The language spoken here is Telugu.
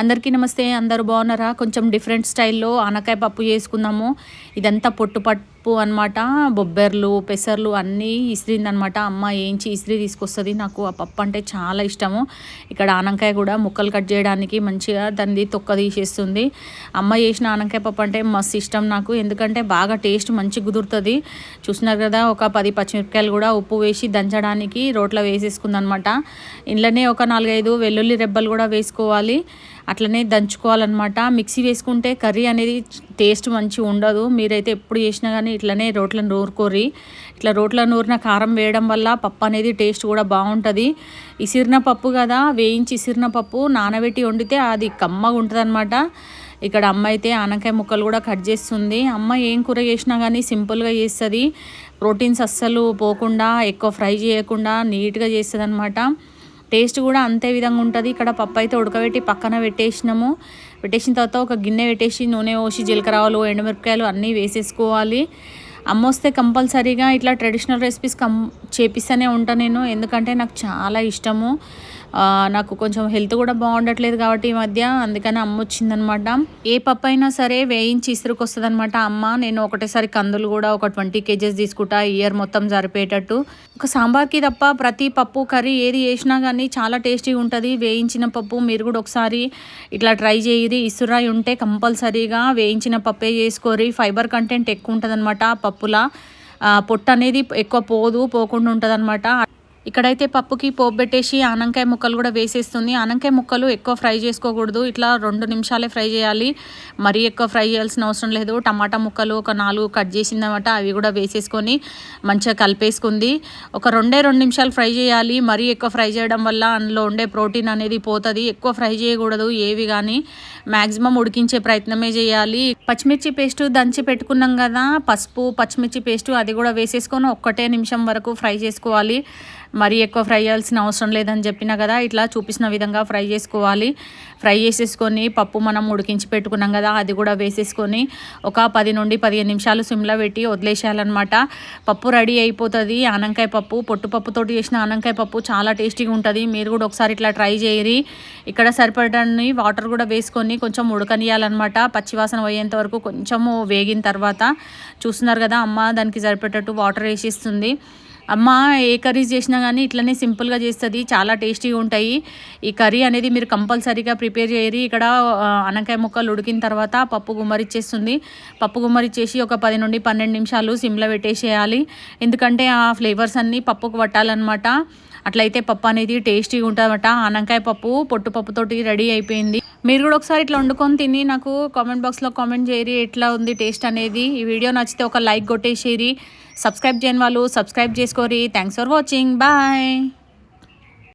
అందరికీ నమస్తే. అందరూ బాగున్నారా? కొంచెం డిఫరెంట్ స్టైల్లో ఆనకాయ పప్పు చేసుకుందాము. ఇదంతా పొట్టు పప్పు అనమాట. బొబ్బెర్లు, పెసర్లు అన్నీ ఇసిరిందనమాట. అమ్మ ఏంచి ఇసిరి తీసుకొస్తుంది. నాకు ఆ పప్పు అంటే చాలా ఇష్టము. ఇక్కడ ఆనకాయ కూడా ముక్కలు కట్ చేయడానికి మంచిగా దాన్ని తొక్క తీసేస్తుంది. అమ్మ చేసిన ఆనకాయ పప్పు అంటే మస్తు ఇష్టం నాకు. ఎందుకంటే బాగా టేస్ట్ మంచి కుదురుతుంది. చూసినారు కదా, ఒక 10 పచ్చిమిరపకాయలు కూడా ఉప్పు వేసి దంచడానికి రోట్లో వేసేసుకుందనమాట. ఇంట్లోనే ఒక 4-5 వెల్లుల్లి రెబ్బలు కూడా వేసుకోవాలి. అట్లనే దంచుకోవాలన్నమాట. మిక్సీ వేసుకుంటే కర్రీ అనేది టేస్ట్ మంచిగా ఉండదు. మీరైతే ఎప్పుడు చేసినా కానీ ఇట్లనే రోట్లో నూరుకోరి. ఇట్లా రోట్లో నూరిన కారం వేయడం వల్ల పప్పు అనేది టేస్ట్ కూడా బాగుంటుంది. ఇసిరిన పప్పు కదా, వేయించి ఇసిరిన పప్పు నానబెట్టి వండితే అది కమ్మగా ఉంటుంది అనమాట. ఇక్కడ అమ్మ అయితే ఆనకాయ ముక్కలు కూడా కట్ చేస్తుంది. అమ్మ ఏం కూర చేసినా కానీ సింపుల్గా చేస్తుంది. ప్రోటీన్స్ అస్సలు పోకుండా, ఎక్కువ ఫ్రై చేయకుండా నీట్గా చేస్తుంది అనమాట. టేస్ట్ కూడా అంతే విధంగా ఉంటుంది. ఇక్కడ పప్పు అయితే ఉడకబెట్టి పక్కన పెట్టేసిన తర్వాత ఒక గిన్నె పెట్టేసి నూనె పోసి జీలకర్ర ఆవాలు, ఎండుమిరపకాయలు అన్నీ వేసేసుకోవాలి. అమ్మ వస్తే కంపల్సరీగా ఇట్లా ట్రెడిషనల్ రెసిపీస్ చేపిస్తూనే ఉంటాను నేను. ఎందుకంటే నాకు చాలా ఇష్టము. నాకు కొంచెం హెల్త్ కూడా బాగుండట్లేదు కాబట్టి ఈ మధ్య, అందుకని అమ్మ వచ్చిందనమాట. ఏ పప్పు అయినా సరే వేయించి ఇసురుకొస్తుంది అనమాట అమ్మ. నేను ఒకటేసారి కందులు కూడా ఒక 20 kgs తీసుకుంటా, ఇయర్ మొత్తం సరిపోయేటట్టు. ఒక సాంబార్కి తప్ప ప్రతి పప్పు కర్రీ ఏది చేసినా కానీ చాలా టేస్టీగా ఉంటుంది. వేయించిన పప్పు మీరు కూడా ఒకసారి ఇట్లా ట్రై చేయరి. ఇసురాయి ఉంటే కంపల్సరీగా వేయించిన పప్పే చేసుకోరి. ఫైబర్ కంటెంట్ ఎక్కువ ఉంటుంది అనమాట పప్పులా. పొట్టు అనేది ఎక్కువ పోకుండా ఉంటుంది అనమాట. ఇక్కడైతే పప్పుకి పోపు పెట్టేసి ఆనకాయ ముక్కలు కూడా వేసేస్తుంది. ఆనకాయ ముక్కలు ఎక్కువ ఫ్రై చేసుకోకూడదు. ఇట్లా 2 నిమిషాలే ఫ్రై చేయాలి. మరీ ఎక్కువ ఫ్రై చేయాల్సిన అవసరం లేదు. టమాటా ముక్కలు ఒక 4 కట్ చేసిందన్నమాట. అవి కూడా వేసేసుకొని మంచిగా కలిపేసుకుంది. ఒక 2 నిమిషాలు ఫ్రై చేయాలి. మరీ ఎక్కువ ఫ్రై చేయడం వల్ల అందులో ఉండే ప్రోటీన్ అనేది పోతుంది. ఎక్కువ ఫ్రై చేయకూడదు ఏవి కానీ. మ్యాక్సిమం ఉడికించే ప్రయత్నమే చేయాలి. పచ్చిమిర్చి పేస్ట్ దంచి పెట్టుకున్నాం కదా, పసుపు పచ్చిమిర్చి పేస్ట్ అది కూడా వేసేసుకొని 1 నిమిషం వరకు ఫ్రై చేసుకోవాలి. మరీ ఎక్కువ ఫ్రై చేయాల్సిన అవసరం లేదని చెప్పినా కదా, ఇట్లా చూపించిన విధంగా ఫ్రై చేసుకోవాలి. ఫ్రై చేసేసుకొని పప్పు మనం ఉడికించి పెట్టుకున్నాం కదా, అది కూడా వేసేసుకొని ఒక 10 నుండి 15 నిమిషాలు సిమ్లో పెట్టి వదిలేసేయాలన్నమాట. పప్పు రెడీ అయిపోతుంది. ఆనకాయ పప్పు, పొట్టుపప్పుతోటి చేసిన ఆనకాయ పప్పు చాలా టేస్టీగా ఉంటుంది. మీరు కూడా ఒకసారి ఇట్లా ట్రై చేయరి. ఇక్కడ సరిపడని వాటర్ కూడా వేసుకొని కొంచెం ఉడకనియాలన్నమాట. పచ్చివాసన పోయేంత వరకు కొంచెము వేగిన తర్వాత చూస్తున్నారు కదా, అమ్మ దానికి సరిపడేటట్టు వాటర్ వేసేస్తుంది. అమ్మ ఏ కర్రీస్ చేసినా కానీ ఇట్లనే సింపుల్గా చేస్తుంది. చాలా టేస్టీగా ఉంటాయి. ఈ కర్రీ అనేది మీరు కంపల్సరీగా ప్రిపేర్ చేయరి. ఇక్కడ ఆనకాయ ముక్కలు ఉడికిన తర్వాత పప్పు గుమ్మరిచ్చేస్తుంది. పప్పు గుమ్మరిచ్చేసి ఒక 10 నుండి 12 నిమిషాలు సిమ్లో పెట్టేసేయాలి. ఎందుకంటే ఆ ఫ్లేవర్స్ అన్నీ పప్పుకు పట్టాలన్నమాట. అట్లయితే పప్పు అనేది టేస్టీగా ఉంటుందన్నమాట. ఆనకాయ పప్పు పొట్టుపప్పుతోటి రెడీ అయిపోయింది. మీరు కూడా ఒకసారి ఇట్లా వండుకొని తిని నాకు కామెంట్ బాక్స్లో కామెంట్ చేయరి ఎట్లా ఉంది టేస్ట్ అనేది. ఈ వీడియో నచ్చితే ఒక లైక్ కొట్టేసేరి. సబ్స్క్రైబ్ చేయని వాళ్ళు సబ్స్క్రైబ్ చేసుకోరి. Thanks for watching. బాయ్.